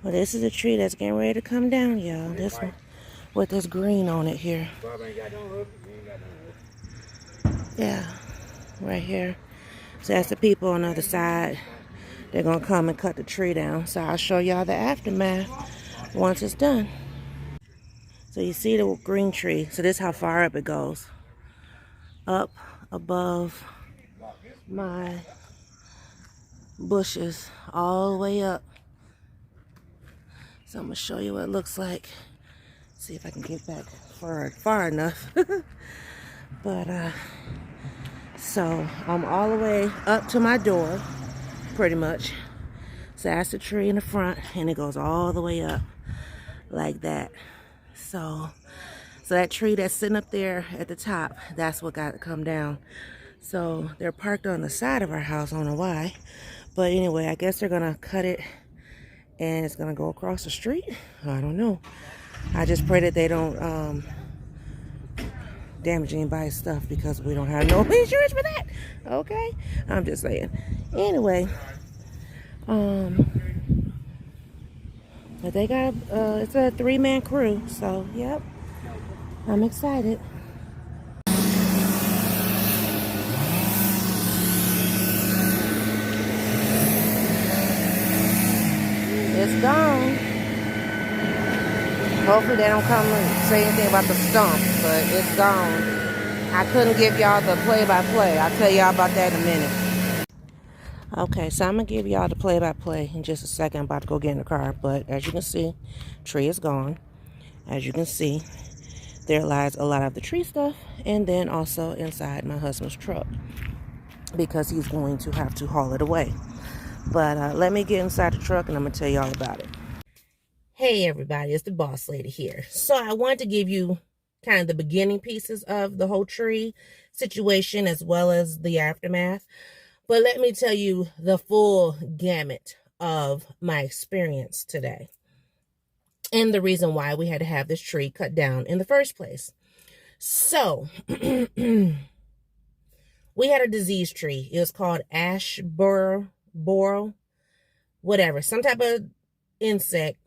Well, this is a tree that's getting ready to come down, y'all. This one with this green on it here. Yeah, right here. So that's the people on the other side. They're going to come and cut the tree down. So I'll show y'all the aftermath once it's done. So you see the green tree. So this is how far up it goes. Up above my bushes all the way up. So I'm going to show you what it looks like. See if I can get back far enough. But so I'm all the way up to my door, pretty much. So that's the tree in the front, and it goes all the way up like that. So that tree that's sitting up there at the top, that's what got to come down. So they're parked on the side of our house. I don't know why, but anyway, I guess they're gonna cut it, and it's gonna go across the street. I don't know. I just pray that they don't damage anybody's stuff, because we don't have no insurance for that. Okay, I'm just saying. Anyway, but they got it's a 3-man crew, so yep, I'm excited. It's gone. Hopefully they don't come and say anything about the stump, but it's gone. I couldn't give y'all the play-by-play. I'll tell y'all about that in a minute. Okay, so I'm going to give y'all the play-by-play in just a second. I'm about to go get in the car, but as you can see, tree is gone. As you can see, there lies a lot of the tree stuff, and then also inside my husband's truck, because he's going to have to haul it away. But let me get inside the truck, and I'm going to tell y'all about it. Hey everybody, it's the boss lady here. So I wanted to give you kind of the beginning pieces of the whole tree situation, as well as the aftermath. But let me tell you the full gamut of my experience today, and the reason why we had to have this tree cut down in the first place. So we had a disease tree. It was called ash borer, whatever, some type of insect.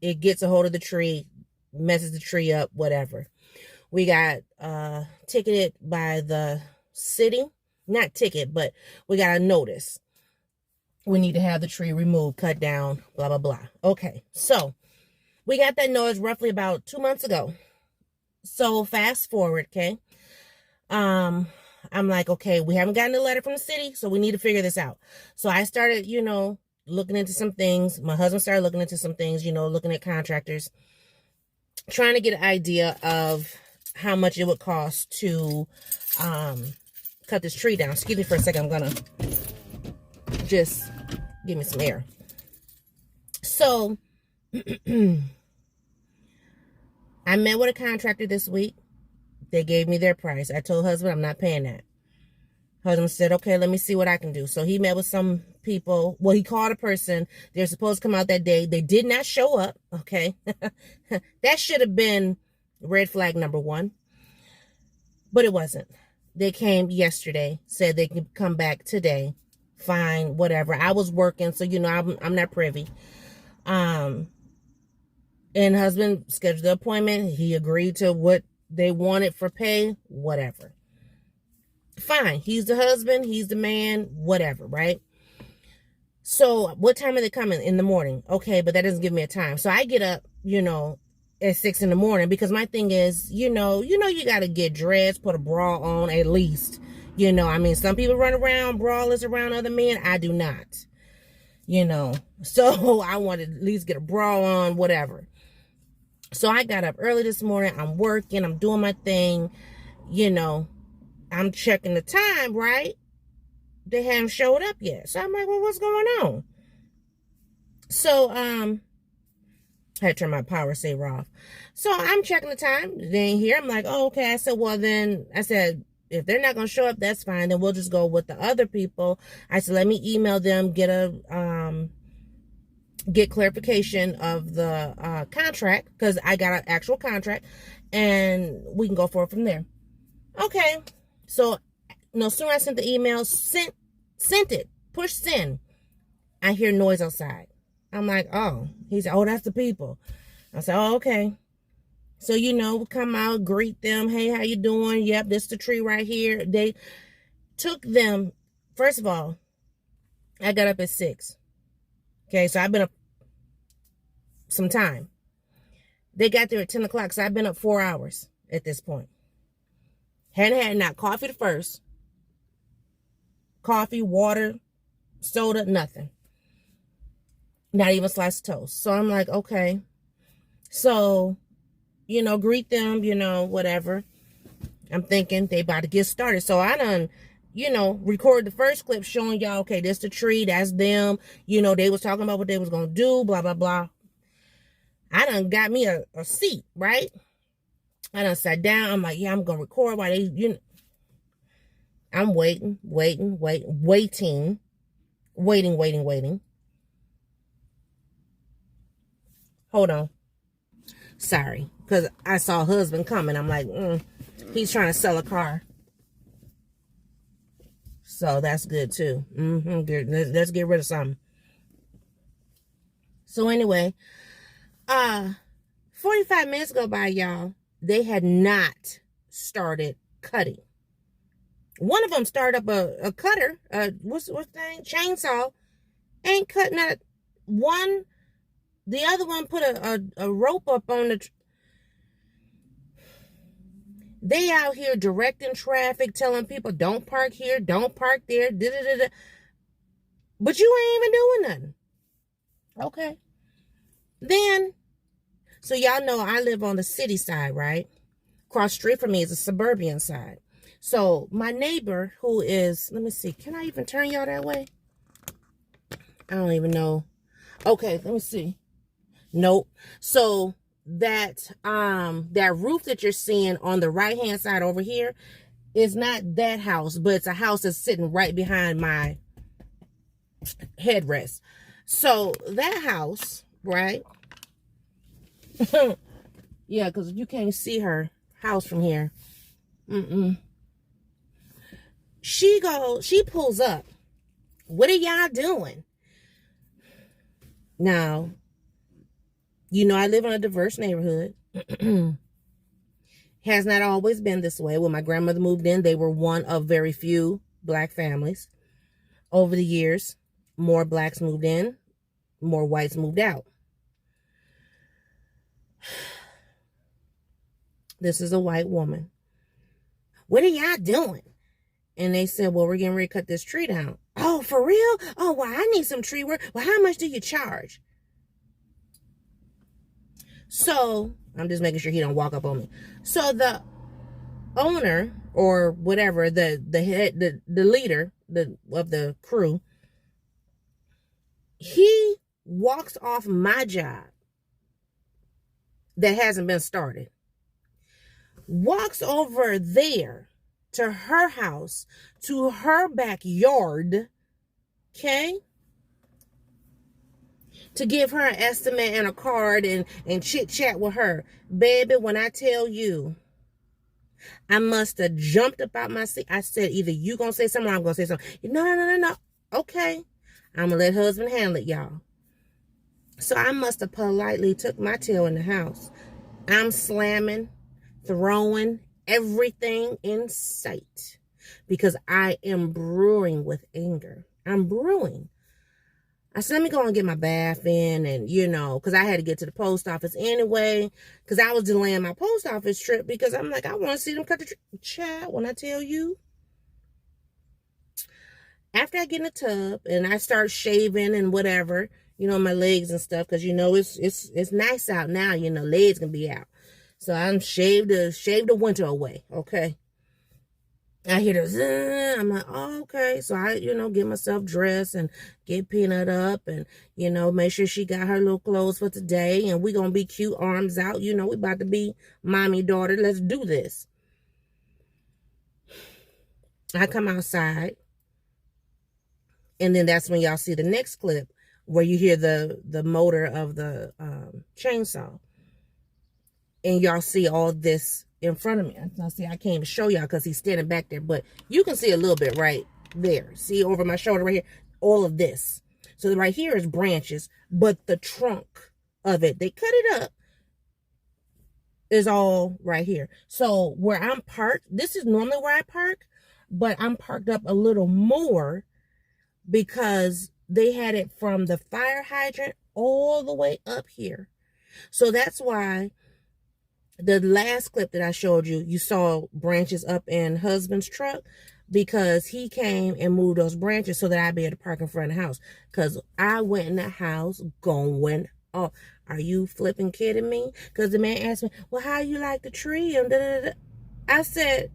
It gets a hold of the tree, messes the tree up, whatever. We got ticketed by the city. Not ticket, but we got a notice. We need to have the tree removed, cut down, blah, blah, blah. Okay, so we got that notice roughly about 2 months ago. So fast forward, okay? I'm like, okay, we haven't gotten a letter from the city, so we need to figure this out. So I started, looking into some things. My husband started looking into some things, looking at contractors, trying to get an idea of how much it would cost to cut this tree down. Excuse me for a second. I'm gonna just give me some air. So I met with a contractor this week. They gave me their price. I told husband I'm not paying that. Husband said, okay, let me see what I can do. So he met with some people. Well, he called a person. They're supposed to come out that day. They did not show up. Okay. That should have been red flag number 1. But it wasn't. They came yesterday, said they could come back today. Fine, whatever. I was working, so, I'm not privy. And husband scheduled the appointment. He agreed to what they wanted for pay, whatever. Fine. He's the husband. He's the man, whatever, right? So what time are they coming? In the morning. Okay, but that doesn't give me a time. So I get up, at 6 in the morning, because my thing is, you got to get dressed, put a bra on at least. Some people run around braless around other men. I do not, so I want to at least get a bra on, whatever. So I got up early this morning. I'm working. I'm doing my thing. I'm checking the time, right? They haven't showed up yet. So I'm like, well, what's going on? So, I had to turn my power saver off. So I'm checking the time. They ain't here. I'm like, oh, okay. I said, well, then, if they're not going to show up, that's fine. Then we'll just go with the other people. I said, let me email them, get clarification of the contract, because I got an actual contract, and we can go forward from there. Okay. So, no sooner I sent the email, sent it, push send, I hear noise outside. I'm like, oh. He said, oh, that's the people. I said, oh, okay. So, you know, we come out, greet them. Hey, how you doing? Yep, this the tree right here. They took them. First of all, I got up at 6. Okay, so I've been up some time. They got there at 10 o'clock, so I've been up 4 hours at this point. Hadn't had not coffee the first. Coffee, water, soda, nothing. Not even a slice of toast. So I'm like, okay. So, you know, greet them, you know, whatever. I'm thinking they about to get started. So I done, you know, record the first clip showing y'all, okay, this the tree, that's them. You know, they was talking about what they was going to do, blah, blah, blah. I done got me a seat, right? I done sat down. I'm like, yeah, I'm going to record while they, you know. I'm waiting. Hold on. Sorry, because I saw a husband coming. I'm like, he's trying to sell a car. So that's good too. Good. Let's get rid of something. So anyway, 45 minutes go by, y'all. They had not started cutting. One of them started up a cutter. What's thing? Chainsaw. Ain't cutting that one. The other one put a rope up on the. They out here directing traffic, telling people don't park here, don't park there. But you ain't even doing nothing. Okay. Then, so y'all know I live on the city side, right? Across street from me is the suburban side. So my neighbor who is, let me see, can I even turn y'all that way? I don't even know. Okay, let me see. Nope. So that roof that you're seeing on the right hand side over here is not that house, but it's a house that's sitting right behind my headrest. So that house, right? Yeah, because you can't see her house from here. She pulls up. What are y'all doing? Now, you know I live in a diverse neighborhood. Has not always been this way. When my grandmother moved in, they were one of very few black families. Over the years, more blacks moved in, more whites moved out. This is a white woman. What are y'all doing? And they said, well, we're getting ready to cut this tree down. Oh, for real? Oh, well, I need some tree work. Well, how much do you charge? So I'm just making sure he don't walk up on me. So the owner or whatever, the head, the leader of the crew, he walks off my job that hasn't been started, walks over there to her house, to her backyard, okay, to give her an estimate and a card and chit chat with her. Baby, when I tell you, I must have jumped up out my seat. I said, either you gonna say something or I'm gonna say something. No. Okay, I'm gonna let husband handle it, y'all. So I must have politely took my tail in the house. I'm slamming, throwing everything in sight because I am brewing with anger. I'm brewing. I said, let me go and get my bath in, and, you know, because I had to get to the post office anyway, because I was delaying my post office trip because I'm like, I want to see them cut the tree. Child, when I tell you, after I get in the tub and I start shaving and whatever, you know, my legs and stuff, because, you know, it's nice out now, you know, legs can be out. So I'm shaved the winter away, okay? I hear the zzz, I'm like, oh, okay. So I, you know, get myself dressed and get Peanut up and, you know, make sure she got her little clothes for today. And we going to be cute, arms out. You know, we about to be mommy, daughter. Let's do this. I come outside. And then that's when y'all see the next clip where you hear the motor of the chainsaw. And y'all see all this in front of me. Now, see, I can't even show y'all because he's standing back there. But you can see a little bit right there. See over my shoulder right here? All of this. So right here is branches, but the trunk of it, they cut it up, is all right here. So where I'm parked, this is normally where I park, but I'm parked up a little more because they had it from the fire hydrant all the way up here. So that's why the last clip that I showed you, you saw branches up in husband's truck, because he came and moved those branches so that I'd be able to park in front of the house. Because I went in the house going, oh, are you flipping kidding me? Because the man asked me, well, how you like the tree? And I said,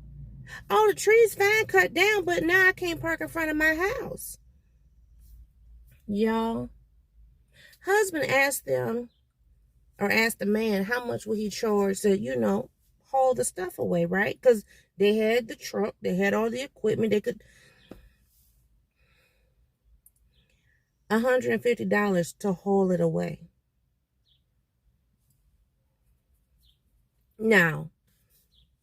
oh, the tree's fine, cut down, but now I can't park in front of my house. Y'all, husband asked them, or asked the man, how much would he charge to, haul the stuff away, right? Because they had the truck, they had all the equipment, they could, $150 to haul it away. Now,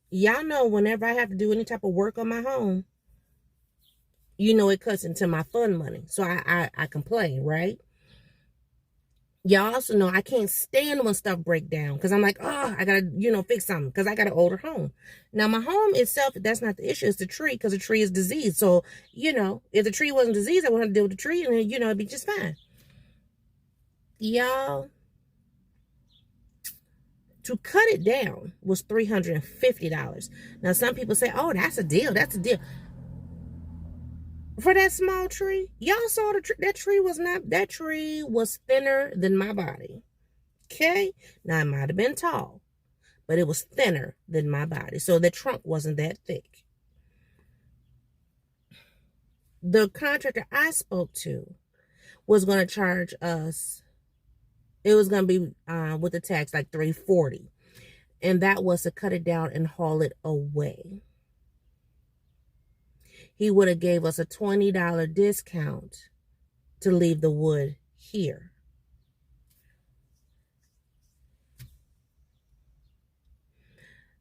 y'all know whenever I have to do any type of work on my home, it cuts into my fund money. So I complain, right? Y'all also know I can't stand when stuff break down, because I'm like, oh, I gotta, fix something, because I got an older home. Now, my home itself, that's not the issue. It's the tree, because the tree is diseased. So, if the tree wasn't diseased, I wouldn't have to deal with the tree, and then, it'd be just fine. Y'all, to cut it down was $350. Now, some people say, oh, that's a deal. That's a deal. For that small tree, y'all saw the tree. That tree was thinner than my body. Okay? Now, it might have been tall, but it was thinner than my body. So the trunk wasn't that thick. The contractor I spoke to was going to charge us, it was going to be with the tax like $340. And that was to cut it down and haul it away. He would have gave us a $20 discount to leave the wood here.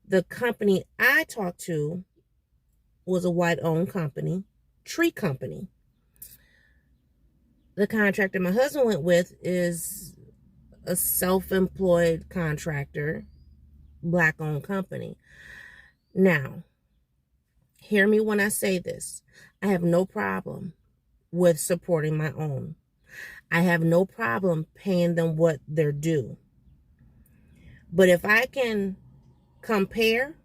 The company I talked to was a white-owned company, tree company. The contractor my husband went with is a self-employed contractor, black-owned company. Now, hear me when I say this. I have no problem with supporting my own. I have no problem paying them what they're due. But if I can compare,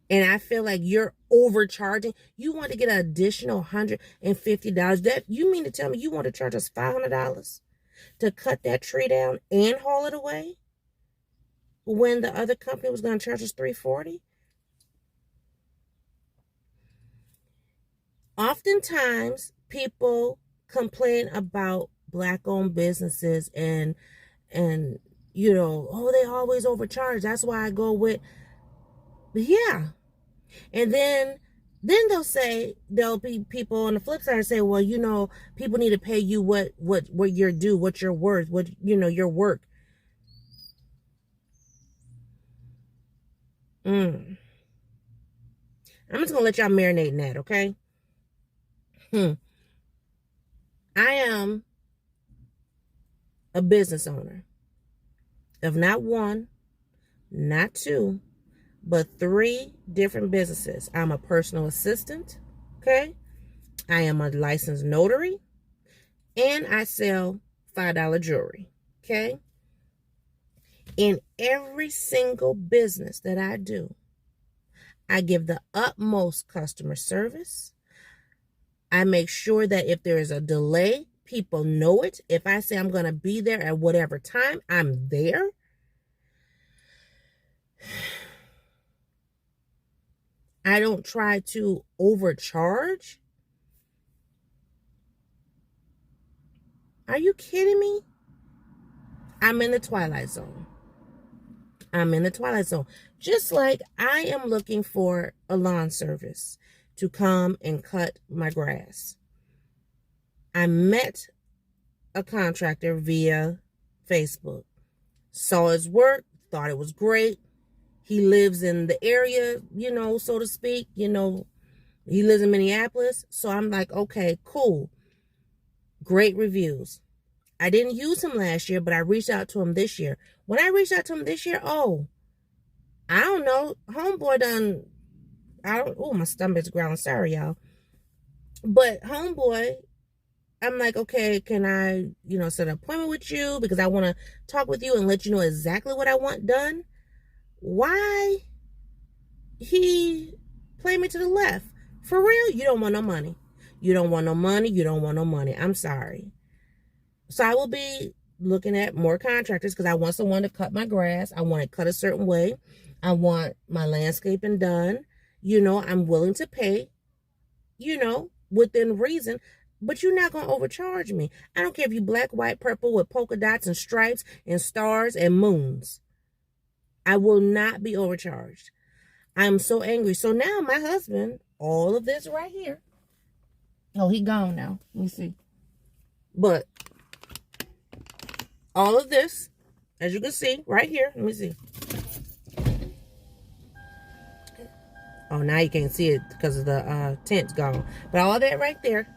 and I feel like you're overcharging, you want to get an additional $150. That, you mean to tell me you want to charge us $500 to cut that tree down and haul it away, when the other company was going to charge us $340? Oftentimes, people complain about black-owned businesses and oh, they always overcharge. That's why I go with, yeah. And then there'll be people on the flip side say, well, people need to pay you what you're due, what you're worth, what, your work. I'm just gonna let y'all marinate in that, okay? I am a business owner of not one, not two, but 3 different businesses. I'm a personal assistant, okay? I am a licensed notary, and I sell $5 jewelry, okay? In every single business that I do, I give the utmost customer service. I make sure that if there is a delay, people know it. If I say I'm going to be there at whatever time, I'm there. I don't try to overcharge. Are you kidding me? I'm in the twilight zone. I'm in the twilight zone. Just like I am looking for a lawn service to come and cut my grass. I met a contractor via Facebook, saw his work, thought it was great. He lives in the area, so to speak, he lives in Minneapolis. So I'm like, okay, cool. Great reviews. I didn't use him last year, but I reached out to him this year. When I reached out to him this year, I don't know. Homeboy done, my stomach's growling. Sorry, y'all. But homeboy, I'm like, okay, can I, set an appointment with you? Because I want to talk with you and let you know exactly what I want done. Why he played me to the left? For real, you don't want no money. You don't want no money. You don't want no money. I'm sorry. So I will be looking at more contractors because I want someone to cut my grass. I want it cut a certain way. I want my landscaping done. I'm willing to pay, within reason, but you're not going to overcharge me. I don't care if you black, white, purple with polka dots and stripes and stars and moons. I will not be overcharged. I'm so angry. So now my husband, all of this right here. Oh, he gone now. Let me see. But all of this, as you can see right here, let me see. Oh, now you can't see it because of the tent's gone. But all that right there,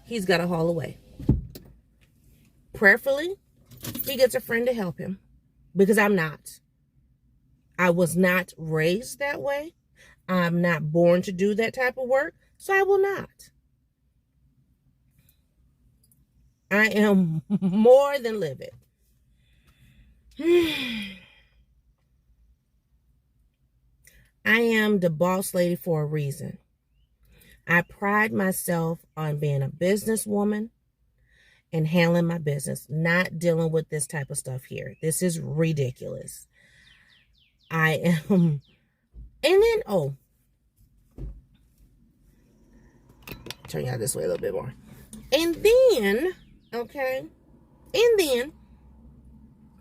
he's got to haul away. Prayerfully, he gets a friend to help him because I'm not. I was not raised that way. I'm not born to do that type of work, so I will not. I am more than livid. I am the boss lady for a reason. I pride myself on being a businesswoman and handling my business, not dealing with this type of stuff here. This is ridiculous. I am, and then, turn you out this way a little bit more. And then,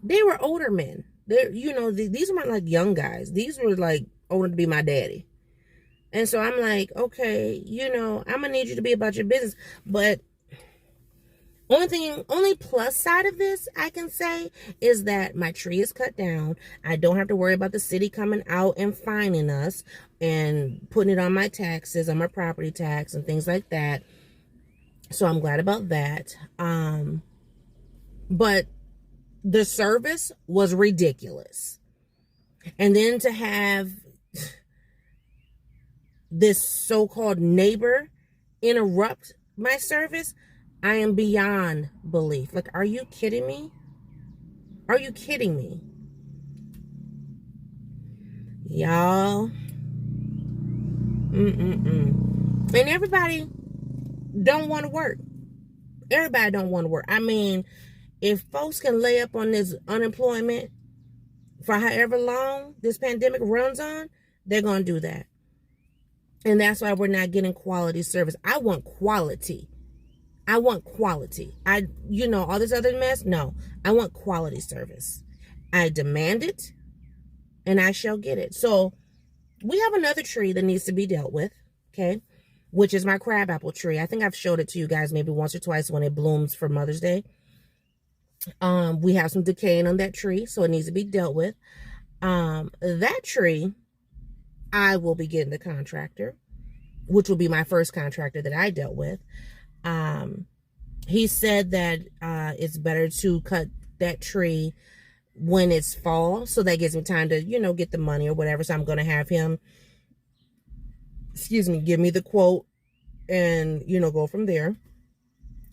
they were older men. These weren't like young guys. These were like older to be my daddy. And so I'm like, okay, I'm going to need you to be about your business. But only plus side of this I can say is that my tree is cut down. I don't have to worry about the city coming out and fining us and putting it on my taxes, on my property tax and things like that. So I'm glad about that. But the service was ridiculous. And then to have this so-called neighbor interrupt my service, I am beyond belief. Like, are you kidding me? Are you kidding me? Y'all. And everybody don't want to work. Everybody don't want to work. I mean, if folks can lay up on this unemployment for however long this pandemic runs on, they're going to do that. And that's why we're not getting quality service. I want quality. I want quality. All this other mess, no. I want quality service. I demand it, and I shall get it. So we have another tree that needs to be dealt with, okay, which is my crabapple tree. I think I've showed it to you guys maybe once or twice when it blooms for Mother's Day. We have some decaying on that tree, so it needs to be dealt with. That tree, I will be getting the contractor, which will be my first contractor that I dealt with. He said that it's better to cut that tree when it's fall, so that gives me time to, get the money or whatever. So I'm going to have him, give me the quote and, go from there.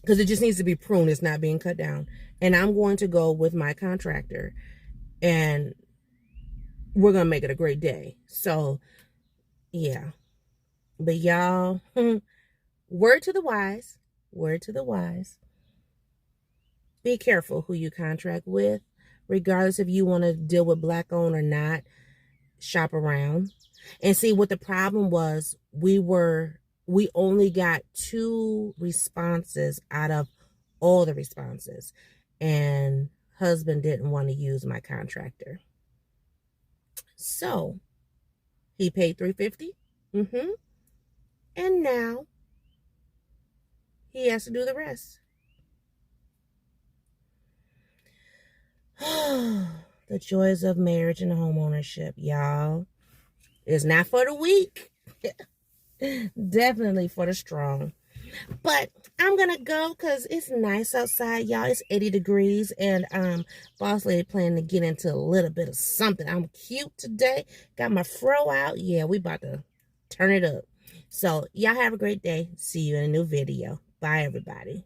Because it just needs to be pruned. It's not being cut down. And I'm going to go with my contractor. And we're going to make it a great day. So, yeah. But y'all, word to the wise. Word to the wise. Be careful who you contract with. Regardless if you want to deal with black owned or not. Shop around. And see what the problem was. We only got 2 responses out of all the responses. And husband didn't want to use my contractor. So he paid $350. And now he has to do the rest. The joys of marriage and homeownership, y'all. It's not for the weak. Definitely for the strong. But I'm gonna go because it's nice outside, y'all. It's 80 degrees, and Boss Lady planning to get into a little bit of something. I'm cute today. Got my fro out. Yeah, we about to turn it up. So y'all have a great day. See you in a new video. Bye, everybody.